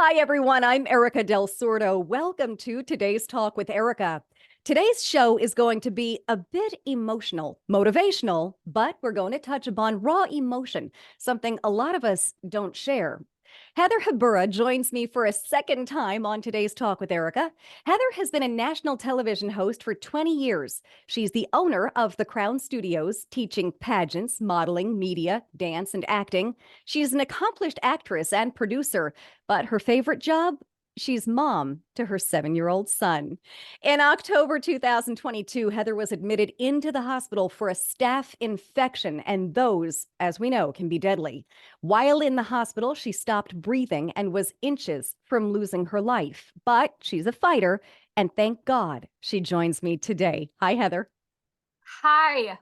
Hi, everyone. I'm Erika Del Sordo. Welcome to today's Talk with Erika. Today's show is going to be a bit emotional, motivational, but we're going to touch upon raw emotion, something a lot of us don't share. Heather Habura joins me for a second time on today's Talk with Erika. Heather has been a national television host for 20 years. She's the owner of the Crown Studios, teaching pageants, modeling, media, dance, and acting. She's an accomplished actress and producer, but her favorite job? She's mom to her 7-year-old son. In October 2022, Heather was admitted into the hospital for a staph infection, and those, as we know, can be deadly. While in the hospital, she stopped breathing and was inches from losing her life. But she's a fighter, and thank God she joins me today. Hi, Heather. Hi.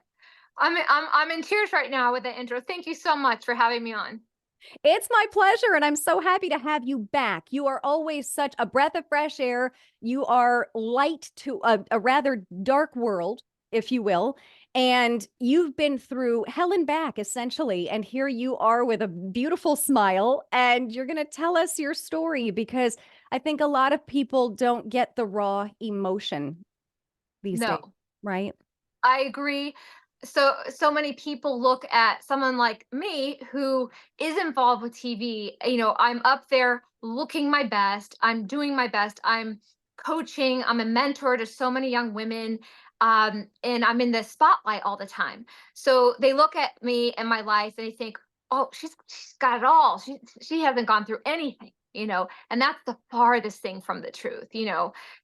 I'm in tears right now with the intro. Thank you so much for having me on. It's my pleasure, and I'm so happy to have you back. You are always such a breath of fresh air. You are light to a rather dark world, if you will. And you've been through hell and back, essentially. And here you are with a beautiful smile, and you're going to tell us your story because I think a lot of people don't get the raw emotion these days, No, right? I agree. So many people look at someone like me who is involved with TV. I'm up there looking my best. I'm doing my best. I'm coaching. I'm a mentor to so many young women. And I'm in the spotlight all the time. So they look at me and my life and they think, oh, she's got it all. She hasn't gone through anything. And that's the farthest thing from the truth.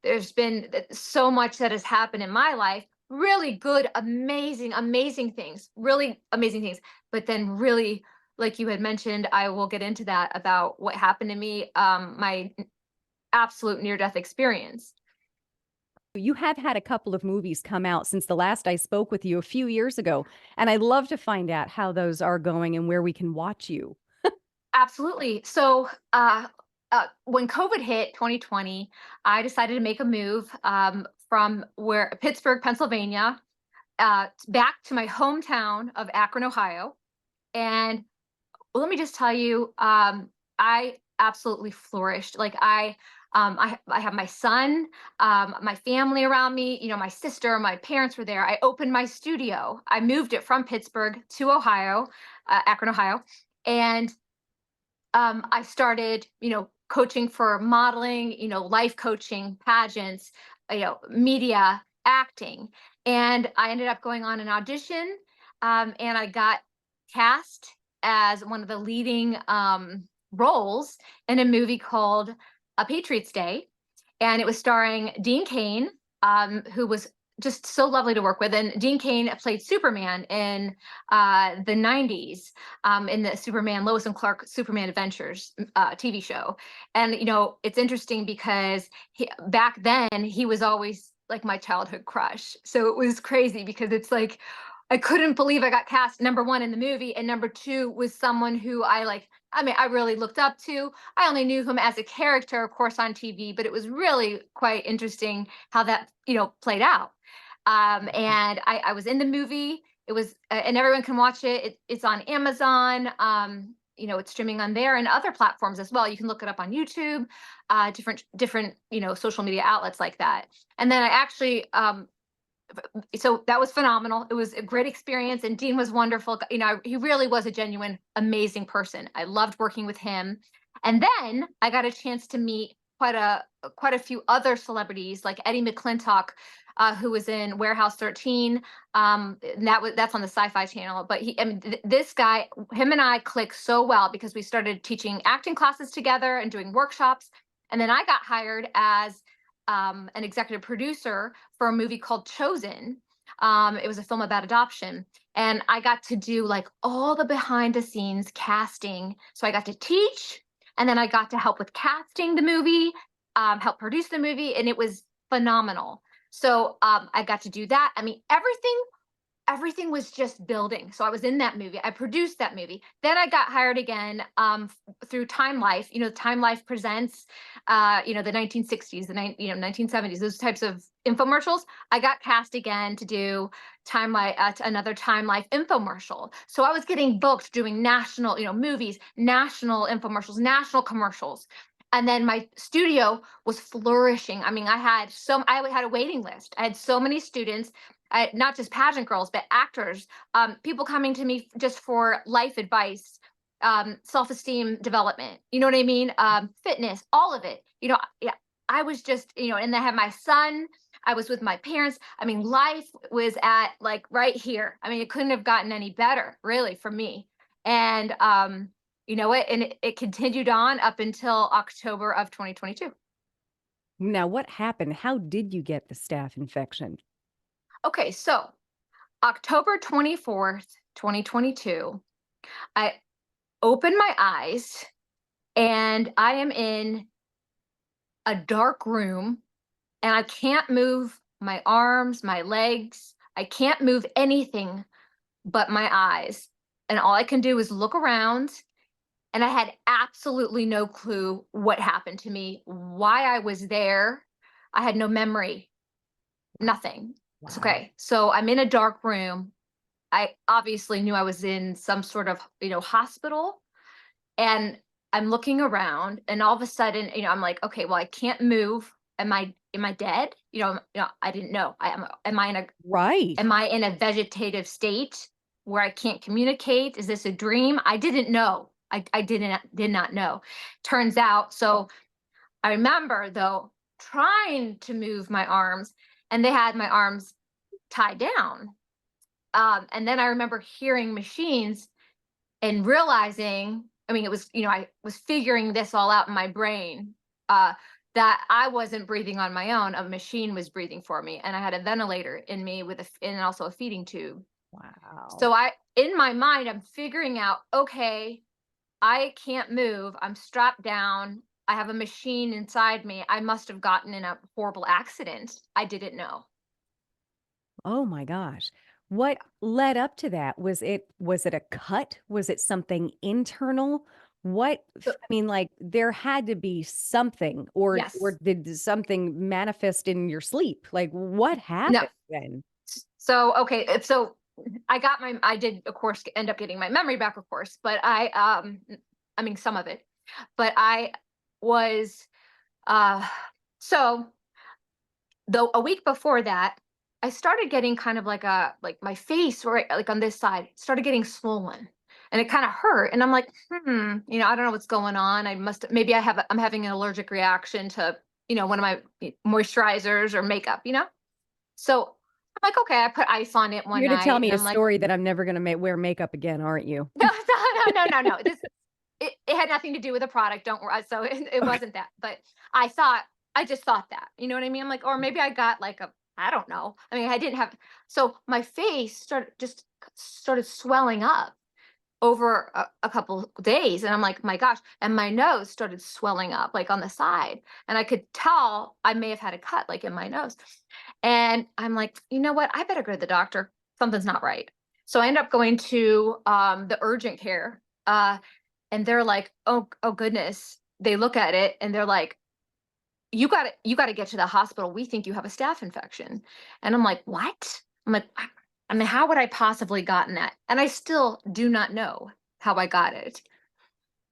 There's been so much that has happened in my life, really good, amazing things, really amazing things. But then really, like you had mentioned, I will get into that about what happened to me, my absolute near-death experience. You have had a couple of movies come out since the last I spoke with you a few years ago, and I'd love to find out how those are going and where we can watch you. Absolutely. So, when COVID hit 2020, I decided to make a move from where Pittsburgh, Pennsylvania, back to my hometown of Akron, Ohio. And let me just tell you, I absolutely flourished. I have my son, my family around me. My sister, my parents were there. I opened my studio. I moved it from Pittsburgh to Ohio, Akron, Ohio, and I started, coaching for modeling, life coaching, pageants, media, acting, and I ended up going on an audition, and I got cast as one of the leading roles in a movie called A Patriots Day, and it was starring Dean Cain, who was just so lovely to work with. And Dean Cain played Superman in the 90s, in the Superman, Lois and Clark Superman Adventures TV show. And, it's interesting because back then he was always like my childhood crush. So it was crazy because it's like, I couldn't believe I got cast number one in the movie, and number two was someone who I really looked up to. I only knew him as a character, of course, on TV, but it was really quite interesting how that, played out. And I was in the movie. It was, and everyone can watch it. It's on Amazon. It's streaming on there and other platforms as well. You can look it up on YouTube, different, social media outlets like that. And then I actually, so that was phenomenal. It was a great experience, and Dean was wonderful. He really was a genuine, amazing person. I loved working with him. And then I got a chance to meet quite a few other celebrities, like Eddie McClintock, who was in Warehouse 13. And that's on the Sci-Fi Channel. But this guy, him and I clicked so well because we started teaching acting classes together and doing workshops. And then I got hired as an executive producer for a movie called Chosen. It was a film about adoption. And I got to do like all the behind the scenes casting. So I got to teach, and then I got to help with casting the movie, help produce the movie, and it was phenomenal. So I got to do that. I mean, everything was just building. So I was in that movie. I produced that movie. Then I got hired again through Time Life. Time Life presents, the 1960s, 1970s, those types of infomercials. I got cast again to do another Time Life infomercial. So I was getting booked doing national, movies, national infomercials, national commercials. And then my studio was flourishing. I mean, I had a waiting list. I had so many students, not just pageant girls, but actors, people coming to me just for life advice, self-esteem development. You know what I mean? Fitness, all of it. Yeah, I was just, and I had my son. I was with my parents. I mean, life was at like right here. I mean, it couldn't have gotten any better, really, for me. And you know what? And it continued on up until October of 2022. Now, what happened? How did you get the staph infection? Okay, so October 24th, 2022, I opened my eyes and I am in a dark room and I can't move my arms, my legs. I can't move anything but my eyes. And all I can do is look around. And I had absolutely no clue what happened to me, why I was there. I had no memory, nothing. It's Wow. okay. So I'm in a dark room. I obviously knew I was in some sort of, hospital. And I'm looking around and all of a sudden, I'm like, okay, well, I can't move. Am I dead? I didn't know. Right. Am I in a vegetative state where I can't communicate? Is this a dream? I didn't know. I did not know. Turns out, so I remember though trying to move my arms and they had my arms tied down. And then I remember hearing machines and realizing, I mean, it was, I was figuring this all out in my brain. That I wasn't breathing on my own, a machine was breathing for me, and I had a ventilator in me and also a feeding tube. Wow. So in my mind, I'm figuring out, okay, I can't move. I'm strapped down. I have a machine inside me. I must have gotten in a horrible accident. I didn't know. Oh my gosh. What led up to that? Was it a cut? Was it something internal? So, I mean, like there had to be something, or yes. did something manifest in your sleep? Like what No. happened then? So okay. So I did of course end up getting my memory back, of course, but I mean some of it. But I was uh so though a week before that, I started getting kind of like my face right like on this side started getting swollen. And it kind of hurt. And I'm like, I don't know what's going on. Maybe I'm having an allergic reaction to, one of my moisturizers or makeup. So I'm like, okay, I put ice on it one You're going to tell night me and a I'm like, story that I'm never going to wear makeup again, aren't you? no, no. It had nothing to do with the product. Don't worry. So it Okay. wasn't that. But I just thought that, you know what I mean? I'm like, or maybe I got like I don't know. I mean, I didn't have, so my face started swelling up over a couple days. And I'm like, my gosh. And my nose started swelling up like on the side. And I could tell I may have had a cut like in my nose. And I'm like, you know what? I better go to the doctor. Something's not right. So I end up going to the urgent care. And they're like, oh goodness. They look at it and they're like, you got to get to the hospital. We think you have a staph infection. And I'm like, what? I'm like, I mean, how would I possibly gotten that? And I still do not know how I got it.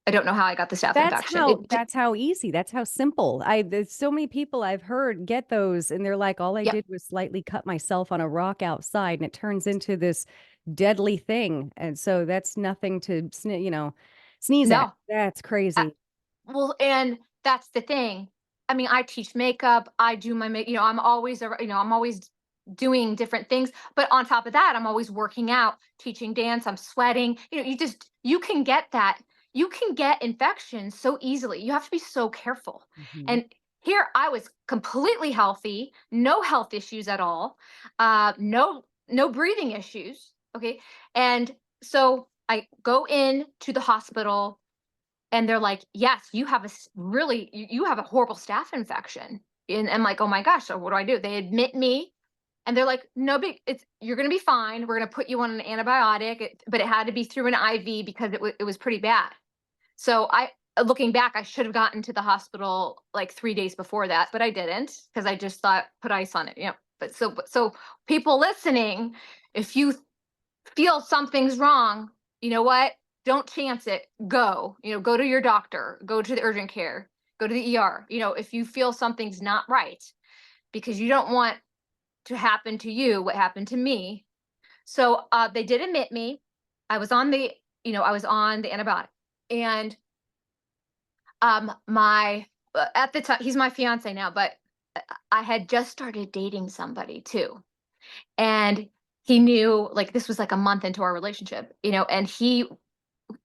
I don't know how I got the staph That's infection. how that's how easy. That's how simple. There's so many people I've heard get those and they're like, all I Yeah, did was slightly cut myself on a rock outside and it turns into this deadly thing. And so that's nothing to sneeze at. no. That's Uh, crazy. well, and that's the thing. I mean, I teach makeup. I do my make. I'm always doing different things. But on top of that, I'm always working out, teaching dance. I'm sweating. You can get that. You can get infections so easily. You have to be so careful. Mhm. And here I was completely healthy, no health issues at all, no breathing issues. Okay, and so I go in to the hospital and they're like, yes, you have you have a horrible staph infection. And I'm like, oh my gosh, so what do I do? They admit me and they're like, no big, you're going to be fine. We're going to put you on an antibiotic, but it had to be through an IV because it was pretty bad. So looking back, I should have gotten to the hospital like 3 days before that, but I didn't because I just thought put ice on it. But so people listening, if you feel something's wrong, you know what? Don't chance it. Go to your doctor, go to the urgent care go to the ER, if you feel something's not right, because you don't want to happen to you what happened to me. So they did admit me. I was on the, I was on the antibiotic. And my at the time, he's my fiance now, but I had just started dating somebody too. And he knew, like, this was like a month into our relationship, and he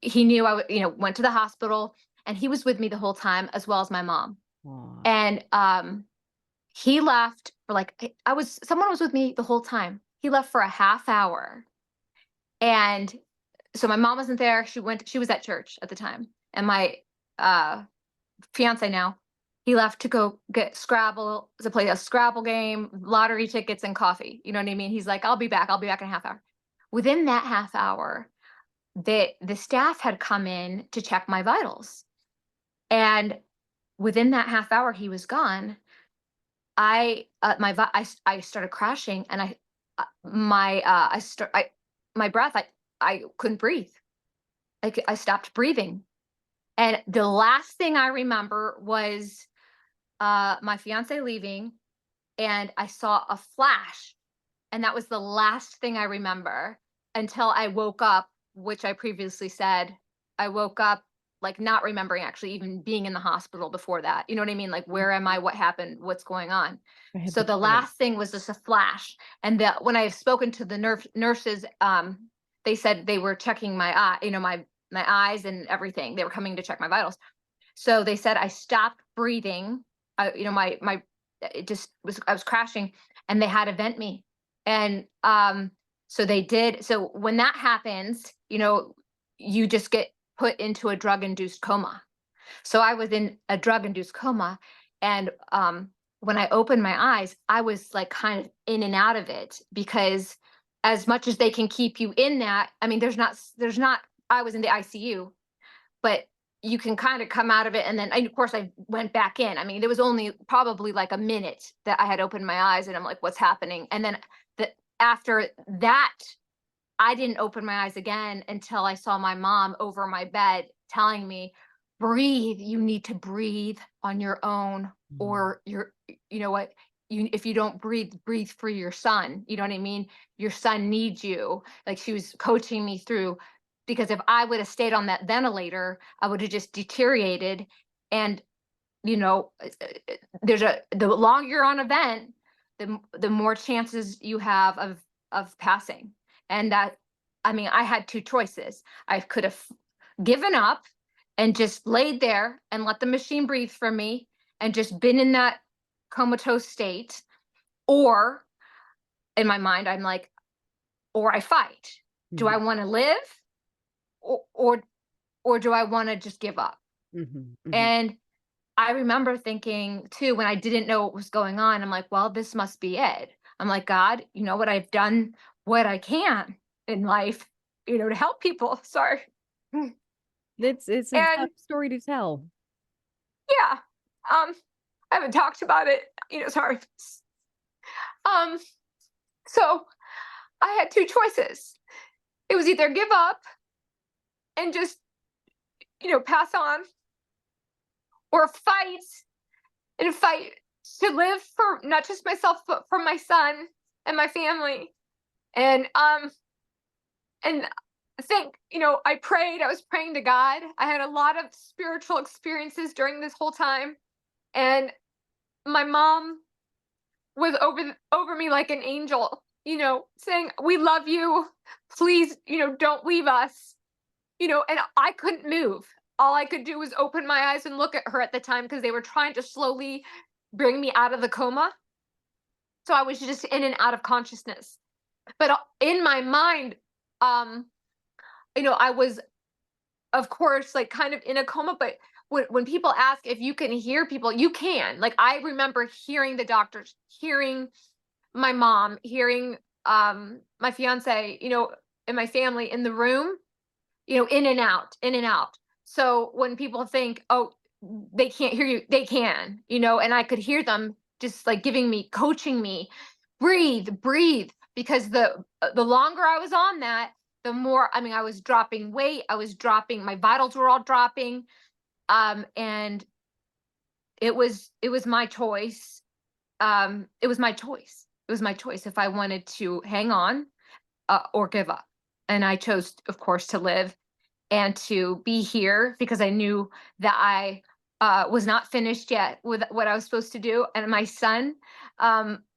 knew went to the hospital, and he was with me the whole time, as well as my mom. Aw. And he left for like, someone was with me the whole time. He left for a half hour. And so my mom wasn't there. She was at church at the time. And my uh fiance now, he left to go get Scrabble, to play a Scrabble game, lottery tickets, and coffee. You know what I mean? He's like, I'll be back. I'll be back in a half hour. Within that half hour, the staff had come in to check my vitals. And within that half hour he was gone, I started crashing, and my breath, I couldn't breathe. I stopped breathing. And the last thing I remember was my fiance leaving, and I saw a flash, and that was the last thing I remember until I woke up, which I previously said. I woke up like not remembering actually even being in the hospital before that. You know what I mean? Like, where am I? What happened? What's going on? I had So the the chills. last thing was just a flash. And when I've spoken to the nurses, they said they were checking my eye, my eyes and everything. They were coming to check my vitals. So they said I stopped breathing. My it just was, I was crashing, and they had to vent me. And so they did. So when that happens, you just get put into a drug induced coma. So I was in a drug induced coma. And when I opened my eyes, I was like kind of in and out of it, because as much as they can keep you in that, I mean, there's not, I was in the ICU, but you can kind of come out of it. And then, of course, I went back in. I mean, it was only probably like a minute that I had opened my eyes, and I'm like, what's happening? And then after that, I didn't open my eyes again until I saw my mom over my bed telling me, breathe, you need to breathe on your own, Mm. or you know what, if you don't breathe, breathe for your son. You know what I mean? Your son needs you. Like, she was coaching me through, because if I would have stayed on that ventilator, I would have just deteriorated. And the longer you're on a vent, the more chances you have of passing. And that, I mean, I had two choices. I could have given up and just laid there and let the machine breathe for me, and just been in that comatose state. Or in my mind, I'm like, or I fight. Do I Mhm. want to live, or or do I want to just give up? Mhm. Mhm. And I remember thinking too, when I didn't know what was going on, I'm like, well, this must be it. I'm like, God, you know what? I've done what I can in life, to help people. Sorry. It's a tough And story to tell. yeah, um, I haven't talked about it, sorry. Um, so I had two choices. It was either give up and just, pass on, or fight to live for not just myself, but for my son and my family. And I think, I prayed. I was praying to God. I had a lot of spiritual experiences during this whole time. And my mom was over me like an angel, saying, "We love you. Please, don't leave us." And I couldn't move. All I could do was open my eyes and look at her at the time, because they were trying to slowly bring me out of the coma. So I was just in and out of consciousness. But in my mind, um, I was, of course, like, kind of in a coma. But when people ask if you can hear people, you can. Like, I remember hearing the doctors, hearing my mom, hearing my fiance, and my family in the room, in and out, in and out. So when people think, oh, they can't hear you, they can, and I could hear them just like giving me, coaching me, breathe, breathe. Because the longer I was on that, the more, I mean, I was dropping weight, I was dropping, my vitals were all dropping. And it was my choice. It was my choice. It was my choice if I wanted to hang on, or give up. And I chose, of course, to live and to be here because I knew that I was not finished yet with what I was supposed to do. And my son,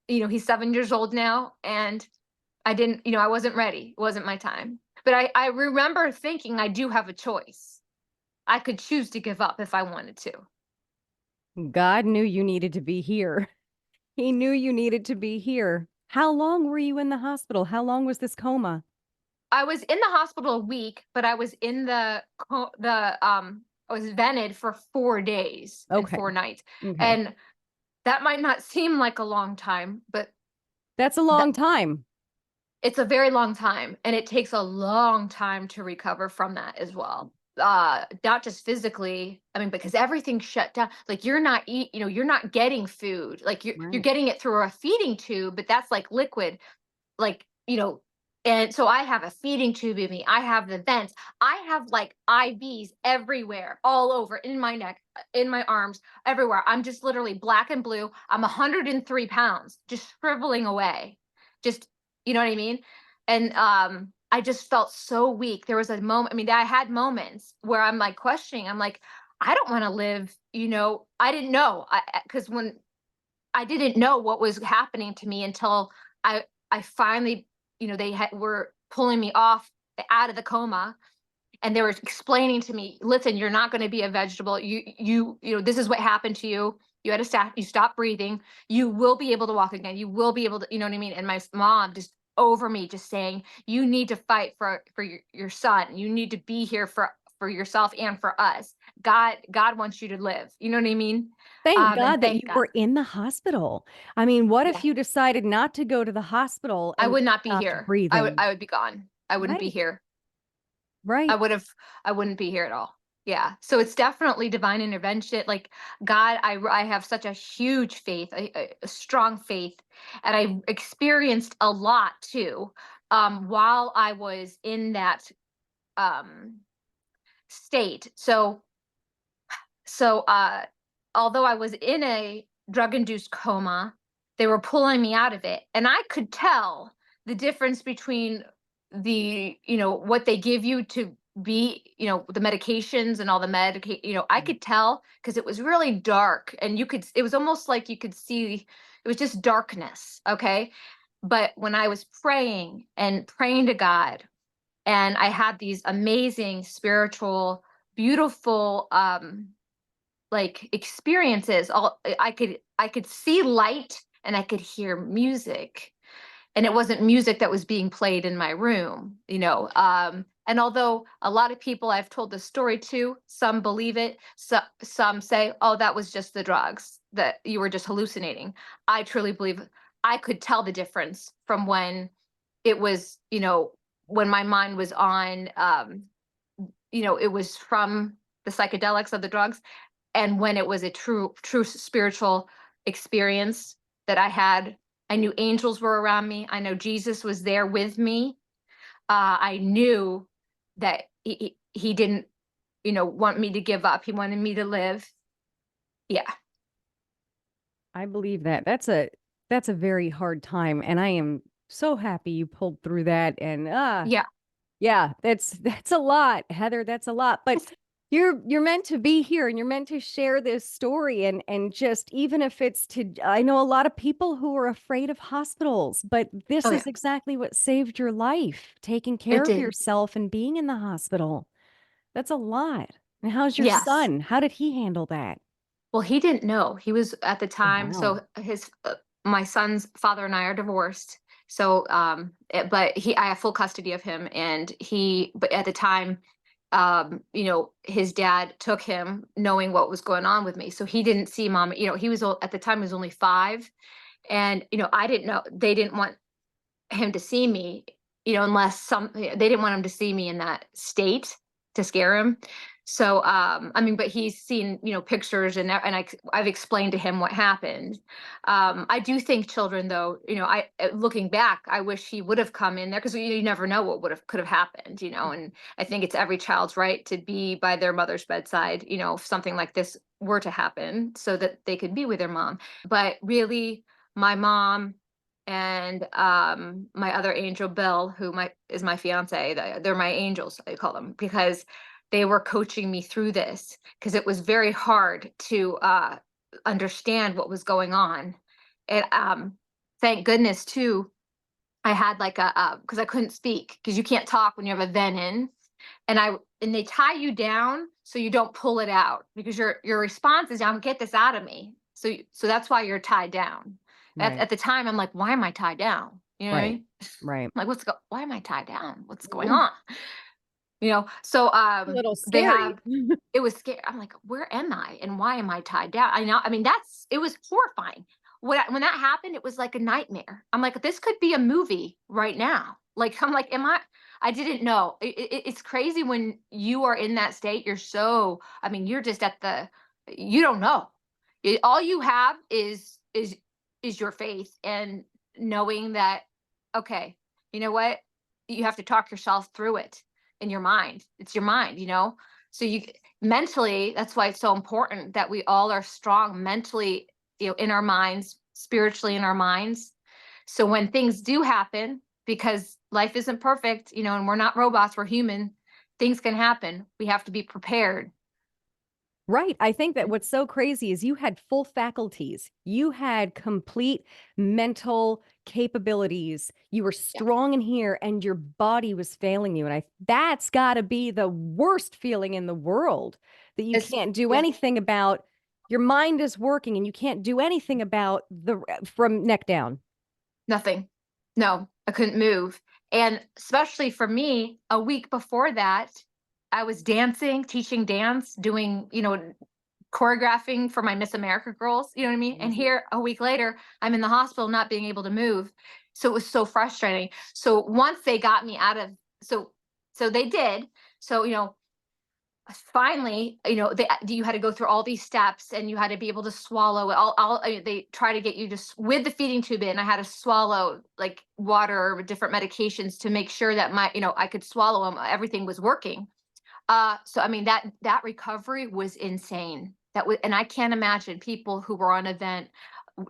he's 7 years old now, and I didn't, I wasn't ready. It wasn't my time. But I remember thinking I do have a choice. I could choose to give up if I wanted to. God knew you needed to be here. He knew you needed to be here. How long were you in the hospital? How long was this coma? I was in the hospital a week, but I was in I was vented for 4 days and Okay. 4 nights. Okay. And that might not seem like a long time, but That's a that long time. it's a very long time, and it takes a long time to recover from that as well. Not just physically, I mean, because everything's shut down. Like you're not getting food. Like you're Right. getting it through a feeding tube, but that's like liquid, like, and so I have a feeding tube in me. I have the vents. I have like IVs everywhere, all over, in my neck, in my arms, everywhere. I'm just literally black and blue. I'm 103 pounds, just shriveling away. Just, you know what I mean? And I just felt so weak. There was a moment, I mean, I had moments where I'm like questioning, I'm like, I don't want to live, I didn't know. Because when I didn't know what was happening to me until I I finally, were pulling me off out of the coma, and they were explaining to me, "Listen, you're not going to be a vegetable. This is what happened to you. You had to stop. You stopped breathing. You will be able to walk again. You will be able to, you know what I mean?" And my mom just over me, just saying, "You need to fight for your son. You need to be here for yourself and for us. God wants you to live." You know what I mean? Thank And God that you thank God. were in the hospital. I mean, what Yeah. if you decided not to go to the hospital I and would not be stopped here. breathing? I would be gone. I wouldn't be Right. here. I Right. would have I wouldn't be here at all. Yeah. So it's definitely divine intervention. Like God, I have such a huge faith, a strong faith, and I experienced a lot too. While I was in that um state. So although I was in a drug induced coma, they were pulling me out of it. And I could tell the difference between what they give you to be, the medications and all the I Mm. could tell because it was really dark, and it was almost like you could see it was just darkness. Okay. But when I was praying and praying to God, and I had these amazing spiritual, beautiful, like experiences. I could see light, and I could hear music, and it wasn't music that was being played in my room. And although a lot of people I've told the story to, some believe it, some say, oh, that was just the drugs, that you were just hallucinating. I truly believe I could tell the difference from when it was, when my mind was on, it was from the psychedelics of the drugs, and when it was a true spiritual experience that I had. I knew angels were around me. I know Jesus was there with me. I knew that he didn't, want me to give up. He wanted me to live. Yeah. I believe that. That's a very hard time, and I am so happy you pulled through that. And Yeah. yeah, that's a lot, Heather. That's a lot. But you're meant to be here, and you're meant to share this story, and just even if it's to, I know a lot of people who are afraid of hospitals, but Oh this yeah. is exactly what saved your life, taking It care of did. yourself and being in the hospital. That's a lot. And how's your Yes. son? How did he handle that? Well, he didn't know. He was at the Oh, time. wow. So my son's father and I are divorced. So, but I have full custody of him, and but at the time, his dad took him knowing what was going on with me. So he didn't see mom. At the time he was only 5, and I didn't know, they didn't want him to see me, unless they didn't want him to see me in that state to scare him. So, I mean, but he's seen, pictures, I've explained to him what happened. I do think children, though, looking back, I wish he would have come in there, because you never know what could have happened, and I think it's every child's right to be by their mother's bedside, if something like this were to happen, so that they could be with their mom. But really, my mom and my other angel, Bill, who is my fiance, they're my angels, I call them, because they were coaching me through this, because it was very hard to understand what was going on. And thank goodness too, I had like because I couldn't speak, because you can't talk when you have a venin, and they tie you down so you don't pull it out, because your response is, "Get this out of me." So that's why you're tied down. Right. At the time, I'm like, "Why am I tied down?" You know what I Right. mean? Right. I'm like, why am I tied down? What's going Mm. on? So A little they scary. have it was scary. I'm like, where am I and why am I tied down? I mean, it was horrifying. When that happened, it was like a nightmare. I'm like, this could be a movie right now. Like, I'm like, I didn't know. It's crazy when you are in that state. I mean, you're just you don't know. All you have is your faith, and knowing that, okay, you know what? You have to talk yourself through it in your mind. It's your mind, so you mentally, that's why it's so important that we all are strong mentally, in our minds, spiritually in our minds, so when things do happen, because life isn't perfect, and we're not robots, we're human, things can happen, we have to be prepared. Right. I think that what's so crazy is you had full faculties. You had complete mental capabilities. You were Yeah. strong in here and your body was failing you. And that's got to be the worst feeling in the world, that you it's can't do yeah, anything about. Your mind is working and you can't do anything about the from neck down. nothing. No, I couldn't move. And especially for me, a week before that, I was dancing, teaching dance, doing, choreographing for my Miss America girls, you know what I mean? And Mhm. here, a week later, I'm in the hospital not being able to move. So it was so frustrating. So once they got me out of, so they did. So, finally, you had to go through all these steps, and you had to be able to swallow it. They try to get you just with the feeding tube in. I had to swallow like water or different medications to make sure that I could swallow them. Everything was working. So I mean, that recovery was insane. And I can't imagine people who were on a vent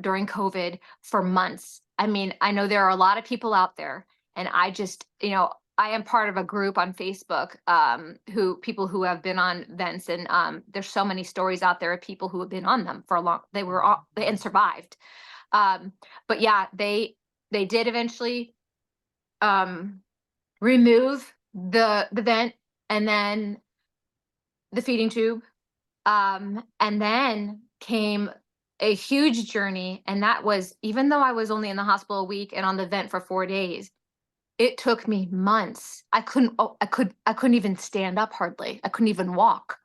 during COVID for months. I mean, I know there are a lot of people out there, and I am part of a group on Facebook, who people who have been on vents, and there's so many stories out there of people who have been on them for a long. They were all and survived. Um, but yeah, they did eventually um, remove the vent, and then the feeding tube. And then came a huge journey. And that was, even though I was only in the hospital a week and on the vent for 4 days, it took me months. I couldn't even stand up hardly. I couldn't even walk.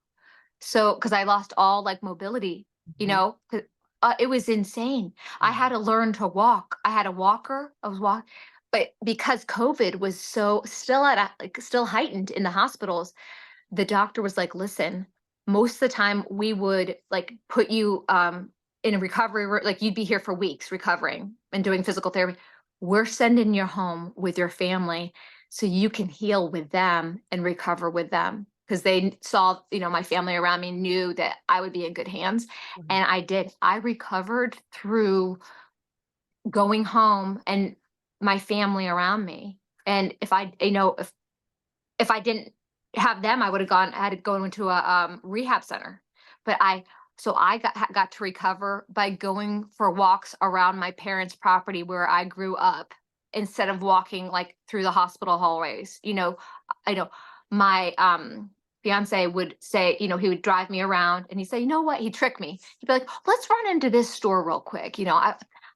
So, because I lost all like mobility, you Mhm. know, 'cause, it was insane. I had to learn to walk. I had a walker. I was walking, but because COVID was still heightened in the hospitals, the doctor was like, listen, most of the time we would like put you in a recovery like you'd be here for weeks recovering and doing physical therapy. We're sending you home with your family so you can heal with them and recover with them, because they saw, my family around me knew that I would be in good hands. Right. And I did. I recovered through going home and my family around me. And if I didn't have them, I had to go into a rehab center. But I got to recover by going for walks around my parents' property where I grew up, instead of walking like through the hospital hallways. I know my fiance would say, he would drive me around, and he'd say, you know what? He'd trick me. He'd be like, let's run into this store real quick.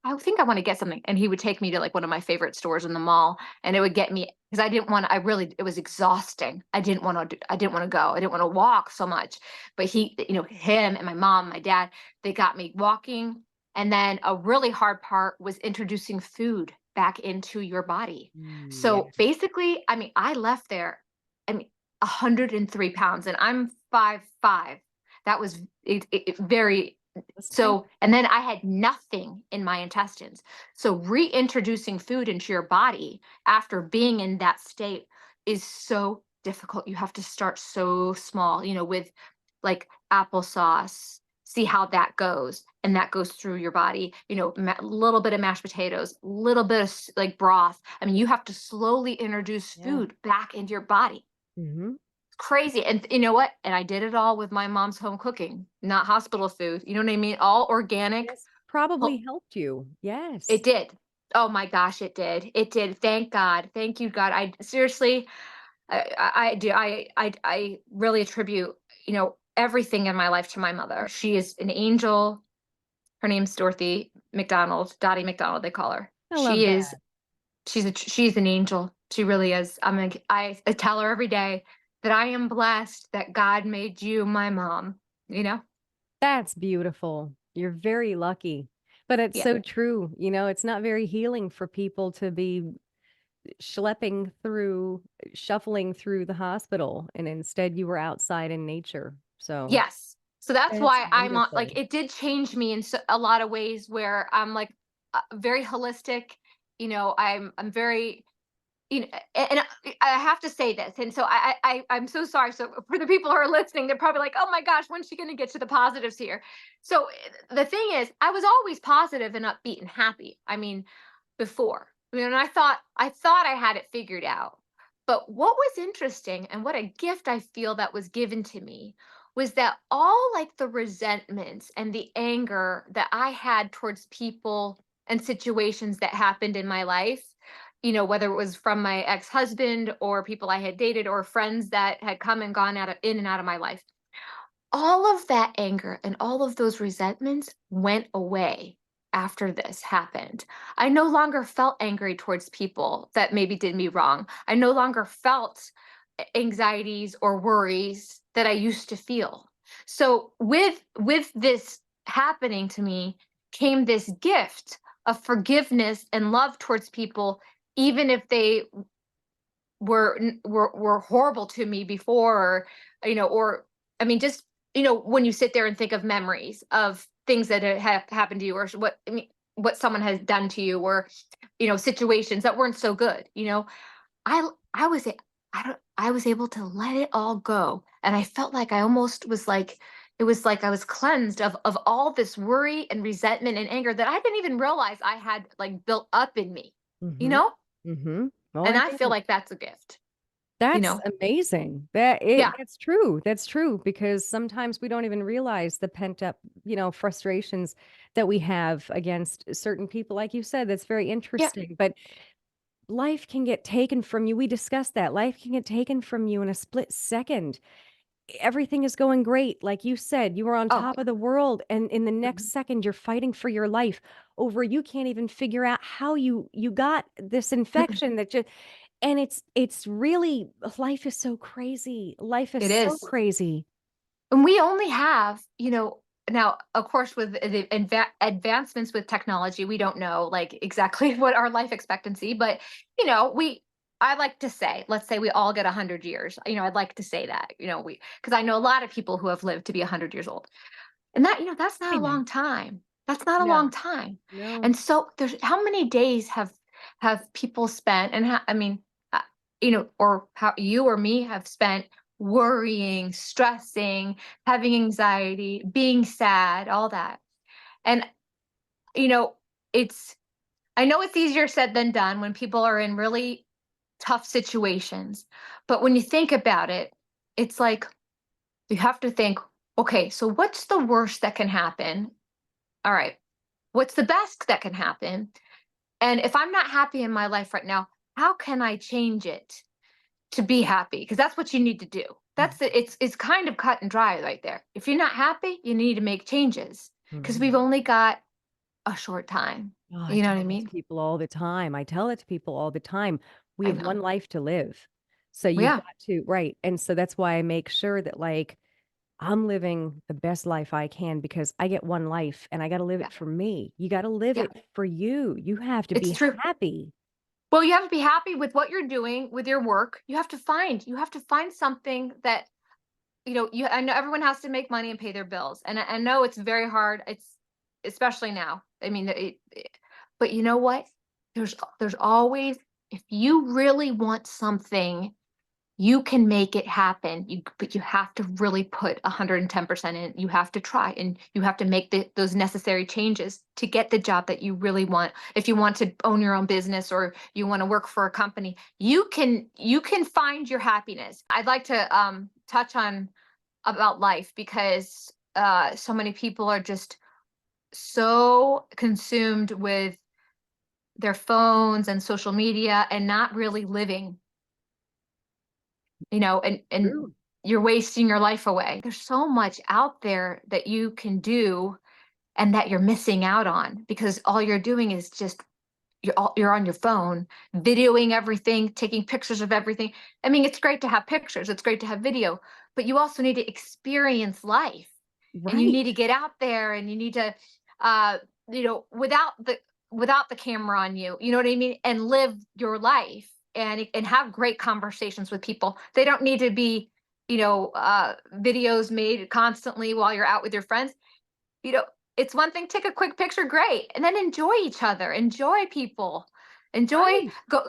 I think I want to get something. And he would take me to like one of my favorite stores in the mall, and it would get me, because I didn't want to, it was exhausting. I didn't want to go. I didn't want to walk so much. But him and my mom, my dad, they got me walking. And then a really hard part was introducing food back into your body. Mm, yeah. So basically, I mean, I left there, I mean, 103 pounds, and I'm 5'5". That was very That's tiny. so, and then I had nothing in my intestines. So reintroducing food into your body after being in that state is so difficult. You have to start so small, with like applesauce, see how that goes. And that goes through your body, a little bit of mashed potatoes, little bit of like broth. I mean, you have to slowly introduce Yeah. food back into your body. Hmm. Crazy. And you know what? And I did it all with my mom's home cooking, not hospital food. You know what I mean? All organic. This probably ho- helped you. It Yes. did. Oh my gosh, it did. It did. Thank God. Thank you, God. I seriously, I do. I really attribute, everything in my life to my mother. She is an angel. Her name's Dorothy McDonald, Dottie McDonald, they call her. I love She's that. she's an angel. She really is. I tell her every day that I am blessed that God made you my mom, you know? That's beautiful. You're very lucky. But it's Yeah. so true. It's not very healing for people to be schlepping through, shuffling through the hospital, and instead you were outside in nature. So Yes. So that's that's why I'm on, like, wonderful. it did change me in a lot of ways where I'm like very holistic. I'm very, and I have to say this, and so I'm so sorry. So for the people who are listening, they're probably like, "Oh my gosh, when's she going to get to the positives here?" So the thing is, I was always positive and upbeat and happy. I mean, before, and I thought I had it figured out. But what was interesting and what a gift I feel that was given to me was that all like the resentments and the anger that I had towards people and situations that happened in my life, whether it was from my ex-husband or people I had dated or friends that had come and gone in and out of my life. All of that anger and all of those resentments went away after this happened. I no longer felt angry towards people that maybe did me wrong. I no longer felt anxieties or worries that I used to feel. So with this happening to me came this gift of forgiveness and love towards people, even if they were horrible to me before, or I mean, just when you sit there and think of memories of things that have happened to you, or what someone has done to you, or situations that weren't so good. I was I was able to let it all go, and I felt like I almost was like, it was like I was cleansed of all this worry and resentment and anger that I didn't even realize I had like built up in me, you Mhm. know? Mhm. Oh, And I I get feel it. like that's a gift, you That's know? amazing. That's true. That's true because sometimes we don't even realize the pent up, frustrations that we have against certain people. Like you said, that's very Yeah. interesting. But life can get taken from you. We discussed that. Life can get taken from you in a split second. Everything is going great. Like you said, you were on Oh, top of the world, and in the mhm. next second, you're fighting for your life over you can't even figure out how you got this infection that just and it's really life is so crazy. Life is It so is. crazy. And we only have, now, of course, with the advancements with technology, we don't know like exactly what our life expectancy, but I like to say, let's say we all get 100 years. I'd like to say that, because I know a lot of people who have lived to be 100 years old. And that, that's not Be a long nice. time. That's not a long No, time. no. And so there's how many days have people spent, and I mean, uh, or how you or me have spent worrying, stressing, having anxiety, being sad, all that. And you know, it's I know it's easier said than done when people are in really tough situations. But when you think about it, it's like you have to think, okay, so what's the worst that can happen? All right. What's the best that can happen? And if I'm not happy in my life right now, how can I change it to be happy? Because that's what you need to do. Mhm. It's kind of cut and dry right there. If you're not happy, you need to make changes because we've Mhm. only got a short time. Oh, I You know what tell I that to mean? people all the time. I tell it to people all the time. We I have know. one life to live. So you've Yeah. got to, right. And so that's why I make sure that like I'm living the best life I can because I get one life and I got to live Yeah. it for me. You got to live Yeah. it for you. You have to It's be true. happy. Well, you have to be happy with what you're doing with your work. You have to find something that I know everyone has to make money and pay their bills, and I know it's very hard. It's especially now. I mean, but you know what? There's always, if you really want something, you can make it happen. But you have to really put 110% in. You have to try, and you have to make those necessary changes to get the job that you really want. If you want to own your own business, or you want to work for a company, you can find your happiness. I'd like to touch on about life, because so many people are just so consumed with their phones and social media, and not really living, and True. you're wasting your life away. There's so much out there that you can do, and that you're missing out on, because all you're doing is just, you're on your phone, videoing everything, taking pictures of everything. I mean, it's great to have pictures, it's great to have video, but you also need to experience life, and you need Right. to get out there, and you need to, uh, without the camera on you, you know what I mean, and live your life, and have great conversations with people. They don't need to be, videos made constantly while you're out with your friends. You know, it's one thing, take a quick picture, great, and then enjoy each other, enjoy people, enjoy, Right. go,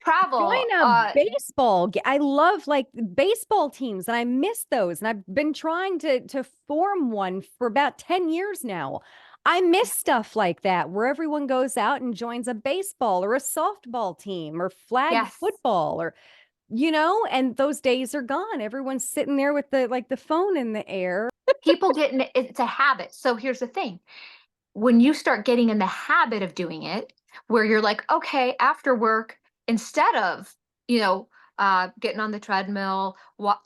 travel. Join a baseball. I love like baseball teams, and I miss those. And I've been trying to form one for about 10 years now. I miss stuff like that where everyone goes out and joins a baseball or a softball team or flag Yes, football or and those days are gone. Everyone's sitting there with the phone in the air. people get in it, it's a habit. So here's the thing: when you start getting in the habit of doing it, where you're like, okay, after work, instead of, getting on the treadmill,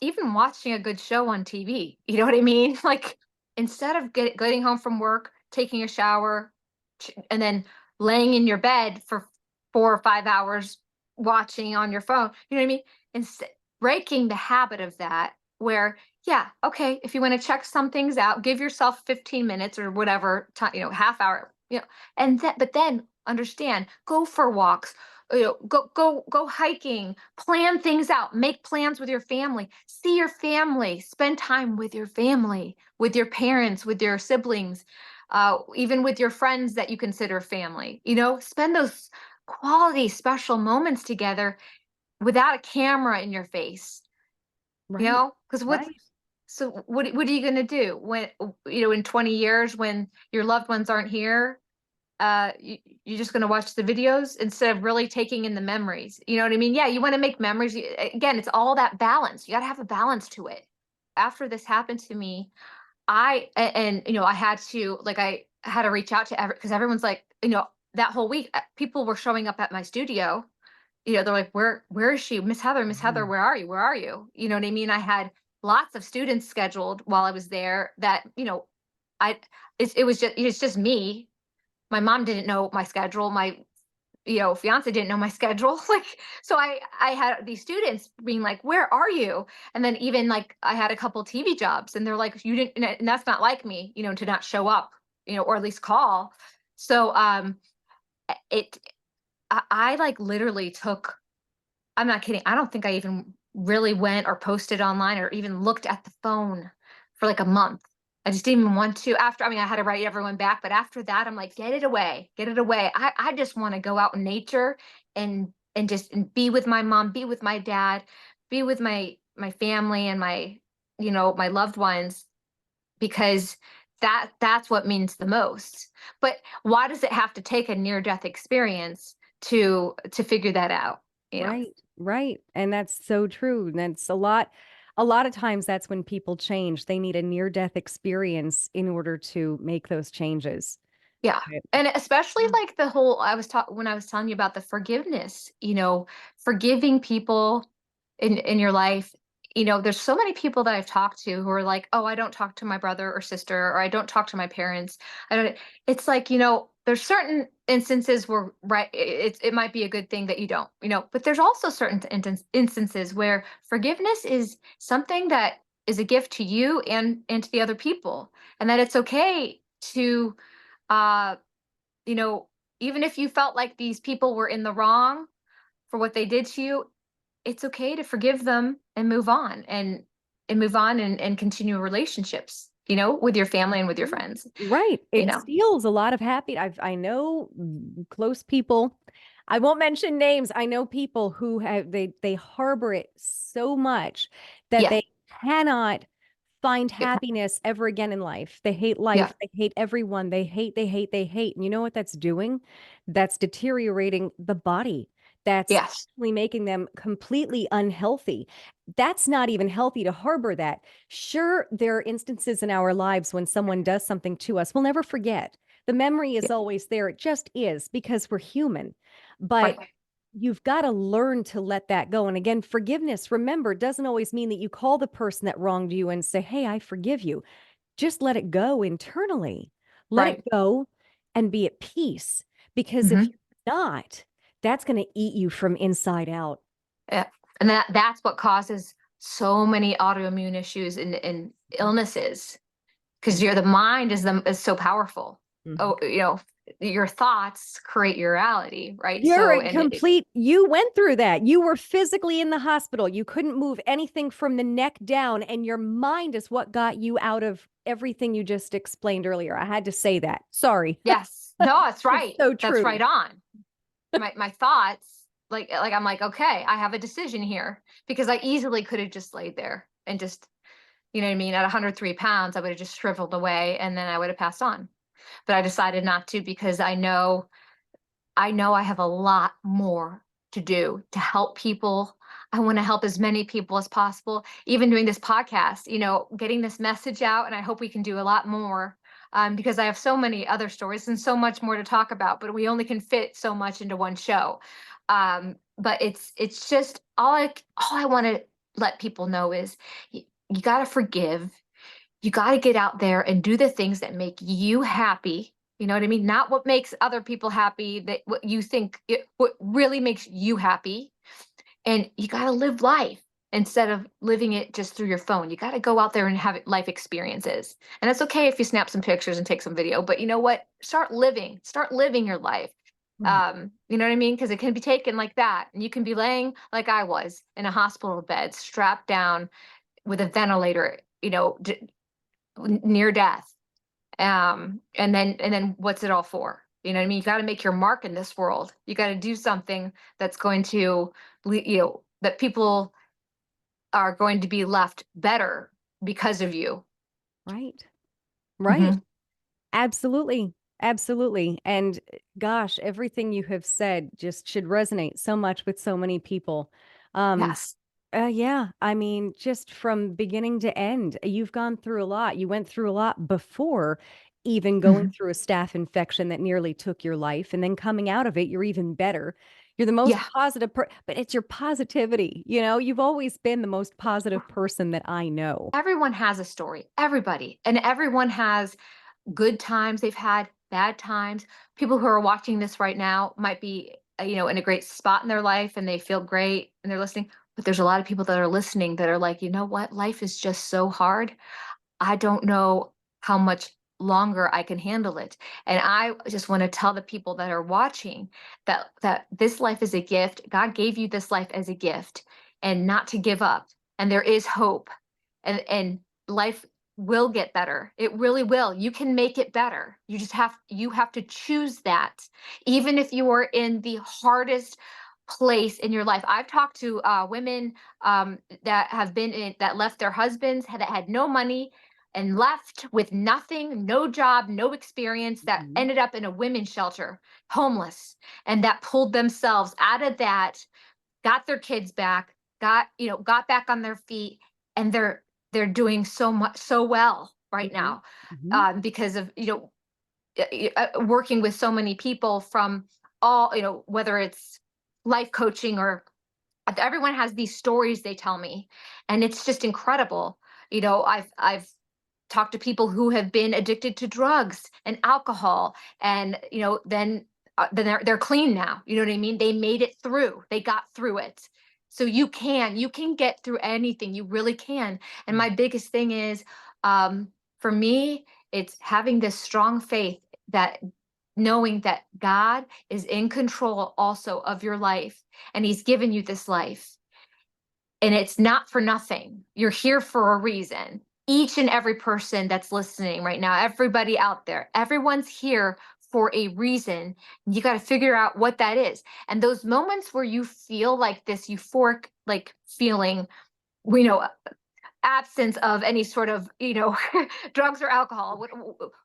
even watching a good show on TV, you know what I mean? Like, instead of getting home from work, taking a shower, and then laying in your bed for 4 or 5 hours watching on your phone, you know what I mean? Instead, breaking the habit of that, where, yeah, okay, if you want to check some things out, give yourself 15 minutes or whatever time, half hour, and that, but then understand, go for walks, go hiking, plan things out, make plans with your family, see your family, spend time with your family, with your parents, with your siblings, even with your friends that you consider family. Spend those quality, special moments together without a camera in your face. Right. Because Right. what are you going to do when, in 20 years, when your loved ones aren't here? You're just going to watch the videos instead of really taking in the memories. You know what I mean? Yeah, you want to make memories. Again, it's all that balance. You got to have a balance to it. After this happened to me, I had to, like, I had to reach out to because everyone's like, that whole week, people were showing up at my studio. They're like, where is she? Miss Heather, Mhm. where are you? Where are you? You know what I mean? I had lots of students scheduled while I was there, that, I, it's just me. My mom didn't know my schedule. My, fiance didn't know my schedule. Like, so I had these students being like, where are you? And then, even, like, I had a couple TV jobs, and they're like, you didn't, and that's not like me, to not show up, or at least call. So it I like literally took, I'm not kidding, I don't think I even really went or posted online or even looked at the phone for like a month. I just didn't even want to. After, I mean, I had to write everyone back, but after that, I'm like, get it away, get it away. I just want to go out in nature, and just, and be with my mom, be with my dad, be with my family, and my loved ones, because that's what means the most. But why does it have to take a near death experience to figure that out? You know. Right, right. And that's so true. And that's a lot of times that's when people change. They need a near-death experience in order to make those changes. Yeah. Right. And especially, like, the whole, when I was telling you about the forgiveness, forgiving people in your life. There's so many people that I've talked to who are like, "Oh, I don't talk to my brother or sister, or I don't talk to my parents." I don't It's like, there's certain instances where, right, it might be a good thing that you don't, but there's also certain instances where forgiveness is something that is a gift to you and to the other people, and that it's okay to, uh you know even if you felt like these people were in the wrong for what they did to you, it's okay to forgive them and move on. And move on and continue relationships, with your family and with your friends, Right. you It know. steals a lot of happy. I know close people. I won't mention names. I know people who have they harbor it so much that Yeah. they cannot find Yeah. happiness ever again in life. They hate Yeah. life. They hate everyone. They hate. And you know what that's doing? That's deteriorating the body. That's Yes. actually making them completely unhealthy. That's not even healthy to harbor that. Sure, there are instances in our lives when someone does something to us. We'll never forget. The memory is Yeah. always there. It just is because we're human. But Right. you've got to learn to let that go. And again, forgiveness, remember, doesn't always mean that you call the person that wronged you and say, hey, I forgive you. Just let it go internally. Let it Right. go and be at peace. Because if Hmm. you're not, that's going to eat you from inside out. Yeah. And that's what causes so many autoimmune issues and illnesses, because the mind is so powerful. Mhm. Oh, your thoughts create your reality, right? You're So, in complete, you went through that. You were physically in the hospital. You couldn't move anything from the neck down, and your mind is what got you out of everything you just explained earlier. I had to say that. Sorry. yes, no, that's It's right. so That's true. right on. My thoughts, like I'm like, okay, I have a decision here, because I easily could have just laid there and just, you know what I mean, at 103 pounds, I would have just shriveled away and then I would have passed on. But I decided not to, because I know I have a lot more to do to help people. I want to help as many people as possible. Even doing this podcast, getting this message out, and I hope we can do a lot more, because I have so many other stories and so much more to talk about. But we only can fit so much into one show. But it's just all I want to let people know is you got to forgive. You got to get out there and do the things that make you happy. You know what I mean? Not what makes other people happy, that what you think what really makes you happy. And you got to live life instead of living it just through your phone. You got to go out there and have life experiences. And it's okay if you snap some pictures and take some video, but you know what? Start living your life. Right. You know what I mean? Because it can be taken like that. And you can be laying like I was in a hospital bed, strapped down with a ventilator, near death. And then what's it all for? You know what I mean? You got to make your mark in this world. You got to do something that's going to, that people are going to be left better because of you. Right. Right. Hmm. Absolutely. Absolutely. And gosh, everything you have said just should resonate so much with so many people. Um, Yes. yeah, I mean, just from beginning to end, you've gone through a lot. You went through a lot before even going Hmm. through a staph infection that nearly took your life. And then coming out of it, you're even better. You're the most Yeah. positive, but it's your positivity. You've always been the most positive person that I know. Everyone has a story, everybody. And everyone has good times they've had, bad times. People who are watching this right now might be, in a great spot in their life and they feel great and they're listening. But there's a lot of people that are listening that are like, you know what? Life is just so hard. I don't know how much longer I can handle it. And I just want to tell the people that are watching that this life is a gift. God gave you this life as a gift, and not to give up. And there is hope. And life will get better. It really will. You can make it better. You have to choose that. Even if you are in the hardest place in your life. I've talked to women, that have been that left their husbands, that had no money and left with nothing, no job, no experience, that Mhm. ended up in a women's shelter, homeless, and that pulled themselves out of that, got their kids back, got back on their feet, and they're doing so well right Mhm. now, Mhm. because of working with so many people from all, whether it's life coaching or everyone has these stories they tell me, and it's just incredible. I've talked to people who have been addicted to drugs and alcohol, and then they're clean now. You know what I mean? They made it through. They got through it. So you can get through anything. You really can. And my biggest thing is, for me, it's having this strong faith, that knowing that God is in control also of your life, and he's given you this life. And it's not for nothing. You're here for a reason. Each and every person that's listening right now, everybody out there, everyone's here for a reason. You got to figure out what that is. And those moments where you feel like this euphoric, like feeling, you know, absence of any sort of, drugs or alcohol.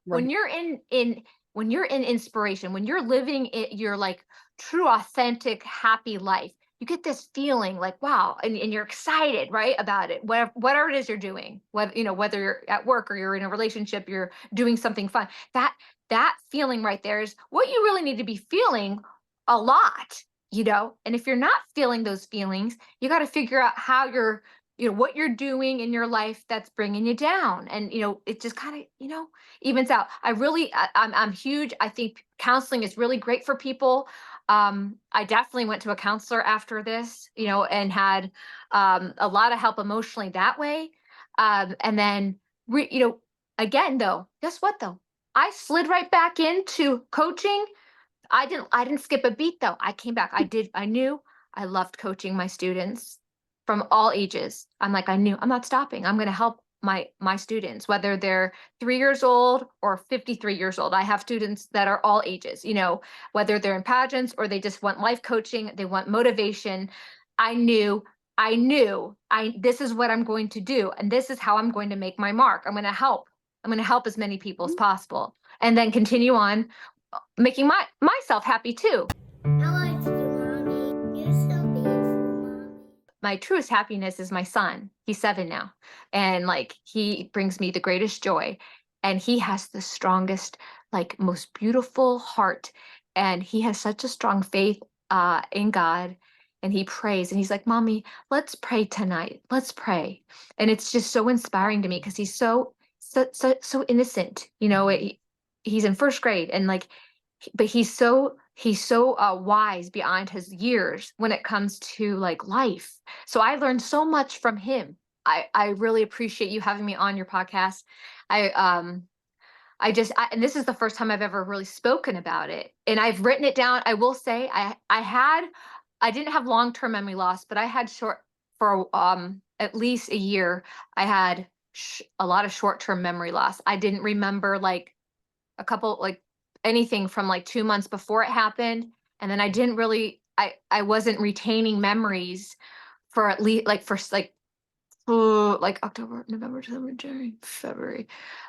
When Right. you're in when you're in inspiration, when you're living it, your like true, authentic, happy life, you get this feeling like wow, and you're excited, right, about it. Whatever it is you're doing, whether you're at work or you're in a relationship, you're doing something fun. That feeling right there is what you really need to be feeling a lot. And if you're not feeling those feelings, you got to figure out how you're what you're doing in your life that's bringing you down, and it just kind of evens out. I'm huge. I think counseling is really great for people. I definitely went to a counselor after this, and had a lot of help emotionally that way. And then again, though, guess what, though, I slid right back into coaching. I didn't skip a beat, though. I came back. I knew I loved coaching my students from all ages. I'm like, I knew I'm not stopping. I'm going to help my students, whether they're 3 years old or 53 years old. I have students that are all ages, whether they're in pageants or they just want life coaching, they want motivation. I knew, I this is what I'm going to do, and this is how I'm going to make my mark. I'm going to help. I'm going to help as many people as Mhm. possible, and then continue on making myself happy too. I like you, Mommy. You're so beautiful, Mommy. My truest happiness is my son. He's 7 now. And like he brings me the greatest joy. And he has the strongest, like most beautiful heart. And he has such a strong faith in God. And he prays and he's like, Mommy, let's pray tonight. Let's pray. And it's just so inspiring to me because he's so innocent. He's in first grade and like but he's so wise beyond his years when it comes to like life. So I learned so much from him. I really appreciate you having me on your podcast. And this is the first time I've ever really spoken about it, and I've written it down. I will say I didn't have long-term memory loss, but I had short for at least a year. I had a lot of short-term memory loss. I didn't remember like a couple like anything from like 2 months before it happened, and then I didn't really I wasn't retaining memories for at least like for like like October, November, December, January, February,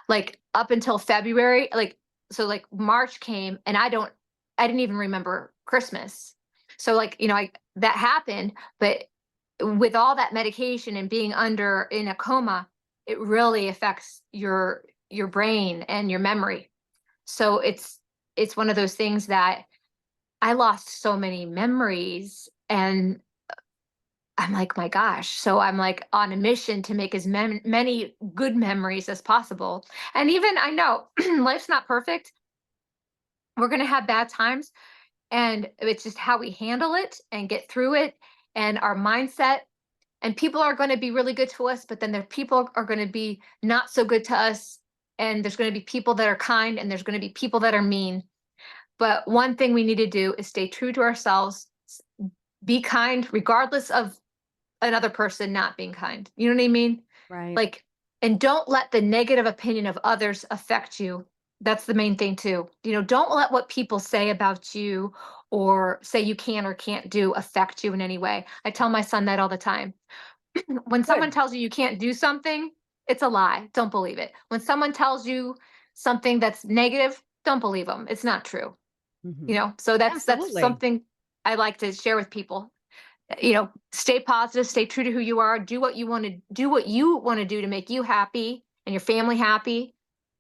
like up until February, like so like March came and I didn't even remember Christmas. So like, that happened, but with all that medication and being under in a coma, it really affects your brain and your memory. So it's one of those things that I lost so many memories, and I'm like, my gosh. So I'm like on a mission to make as many good memories as possible. And even I know life's not perfect. We're going to have bad times, and it's just how we handle it and get through it and our mindset. And people are going to be really good to us, but then there people are going to be not so good to us. And there's going to be people that are kind, and there's going to be people that are mean. But one thing we need to do is stay true to ourselves, be kind, regardless of another person not being kind. You know what I mean? Right. Like, and don't let the negative opinion of others affect you. That's the main thing too. Don't let what people say about you or say you can or can't do affect you in any way. I tell my son that all the time. When someone Good. tells you you can't do something, it's a lie. Don't believe it. When someone tells you something that's negative, don't believe them. It's not true. Mhm. So that's Absolutely. something I like to share with people. Stay positive, stay true to who you are, do what you want to do to make you happy and your family happy,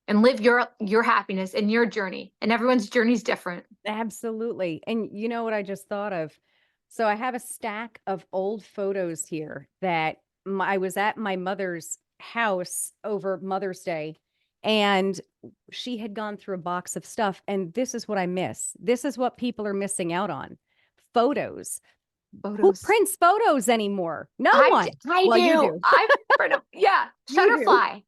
and live your happiness and your journey. And everyone's journey is different. Absolutely. And you know what I just thought of? So I have a stack of old photos here that I was at my mother's house over Mother's Day, and she had gone through a box of stuff. And this is what I miss. This is what people are missing out on: photos. Who Photos. prints photos anymore? No one. I Well, you do. do. Yeah, You do. Shutterfly.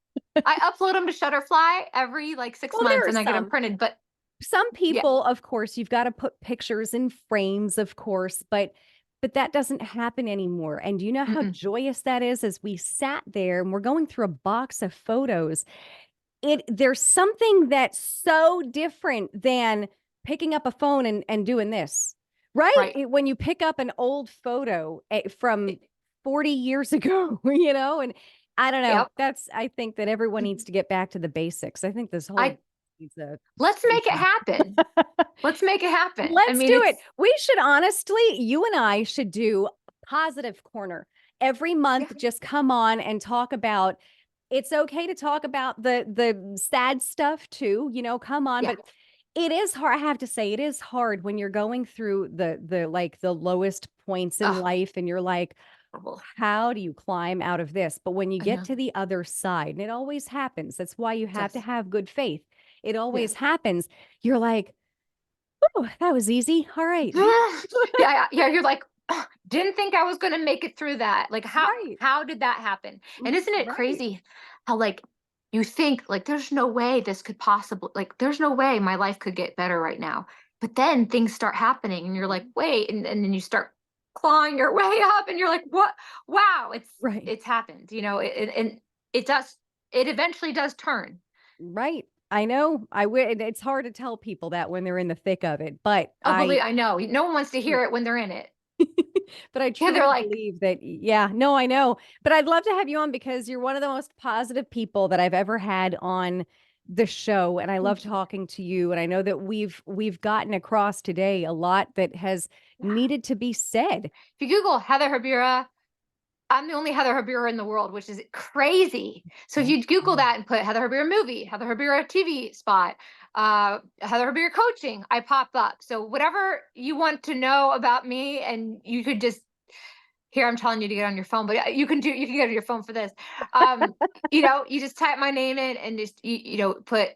I upload them to Shutterfly every like six Well, there months are and I get them some. printed. But Some yeah, people, of course, you've got to put pictures in frames, of course, but But that doesn't happen anymore. And do you know how Mm-mm. joyous that is as we sat there and we're going through a box of photos? There's something that's so different than picking up a phone and doing this, right? Right. When you pick up an old photo from It- 40 years ago, you know, and I don't know. Yep. I think that everyone needs to get back to the basics. I think this I whole needs a Let's make it facelift. happen. Let's make it happen. I Let's mean, do it. it's We should honestly, you and I should do positive corner every yeah, month. Just come on and talk about it's okay to talk about the sad stuff too, you know, come on, yeah, but it is hard. I have to say it is hard when you're going through the like the lowest points in oh, life and you're like, horrible. how do you climb out of this? But when you I get know. to the other side, and it always happens. That's why you have to Just have good faith. It yeah. always happens. You're like, oh, that was easy. All right. Yeah, yeah, yeah. You're like, "Ugh, didn't think I was gonna make it through that. Like, Right. how did that happen? And isn't it Right. crazy how like you think like there's no way this could possibly like there's no way my life could get better right now. But then things start happening and you're like, wait, and then you start clawing your way up and you're like, what? Wow, Right. it's happened, and it does it eventually does turn. Right. I know. It's hard to tell people that when they're in the thick of it, but Oh, believe I know. No one wants to tru- hear it when they're in it. but I Yeah, they're truly like, believe that, yeah, no, I know. But I'd love to have you on because you're one of the most positive people that I've ever had on the show. And I love thank you. talking to you. And I know that we've gotten across today a lot that has Yeah. needed to be said. If you Google Heather Habura, I'm the only Heather Habura in the world, which is crazy. So if That's you Google fine. that and put Heather Habura movie, Heather Habura TV spot, Heather Habura coaching, I pop up. So whatever you want to know about me, and you could just here I'm telling you to get on your phone, but you can get on your phone for this. Um, you just type my name in and just put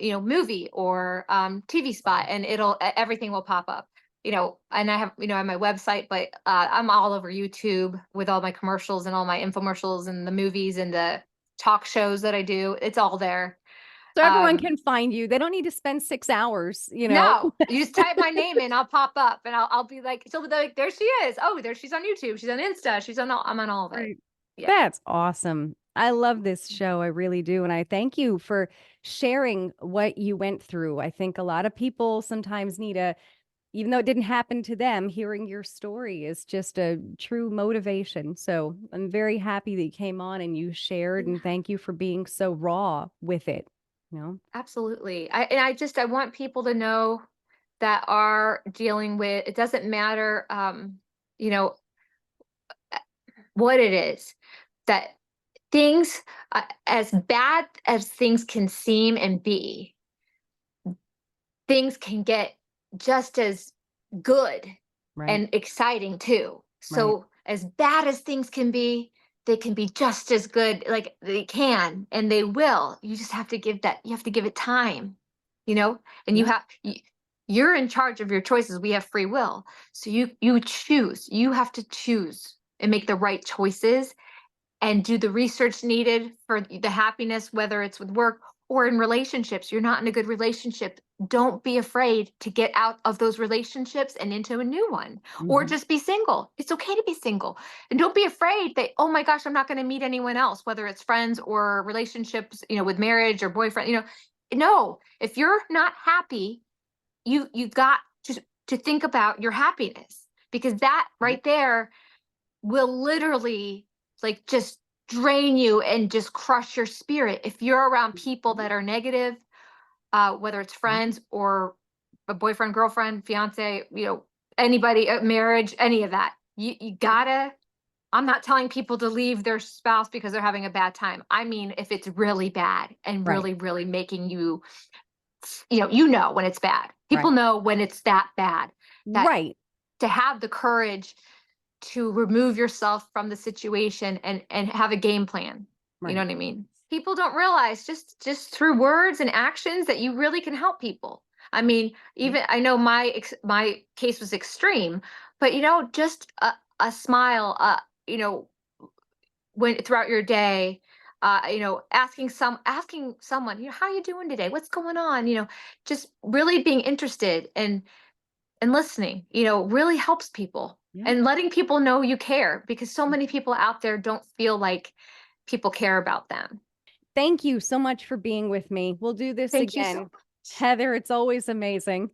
movie or TV spot, and everything will pop up. And I have on my website, but I'm all over YouTube with all my commercials and all my infomercials and the movies and the talk shows that I do. It's all there. So everyone Um, can find you. They don't need to spend 6 hours, you know. no, you just type my name in, I'll pop up, and I'll be like, she'll be like, there she is. Oh, there she's on YouTube. She's on Insta. I'm on all of it. Right. Yeah. That's awesome. I love this show. I really do. And I thank you for sharing what you went through. I think a lot of people sometimes need even though it didn't happen to them, hearing your story is just a true motivation. So I'm very happy that you came on and you shared. Yeah, And thank you for being so raw with it. You know, absolutely. I want people to know that are dealing with it doesn't matter you know what it is that things as bad as things can seem and be, things can get just as good right, and exciting too. right. So as bad as things can be, they can be just as good. Like they can and they will. You just have to you have to give it time, and Yep. you're in charge of your choices. We have free will. So you choose. You have to choose and make the right choices and do the research needed for the happiness, whether it's with work or in relationships. You're not in a good relationship. Don't be afraid to get out of those relationships and into a new one, or Mhm. just be single. It's okay to be single. And don't be afraid that, oh my gosh, I'm not going to meet anyone else, whether it's friends or relationships, with marriage or boyfriend. No, if you're not happy, you got to think about your happiness, because that Yep. right there will literally like just drain you and just crush your spirit if you're around people that are negative, whether it's Yep. friends or a boyfriend, girlfriend, fiance, anybody, marriage, any of that. You gotta. I'm not telling people to leave their spouse because they're having a bad time. I mean, if it's really bad and Right, really, really making you, when it's bad. People right, know when it's that bad. That right, to have the courage to remove yourself from the situation and have a game plan. You know right. what I mean? People don't realize just through words and actions that you really can help people. I mean, Yep. even I know my case was extreme, but just a smile, when throughout your day, asking someone, how are you doing today? What's going on? Just really being interested and listening, really helps people. Yeah. and letting people know you care, because so many people out there don't feel like people care about them. Thank you so much for being with me. We'll do this Thank you again. so much. Heather, it's always amazing.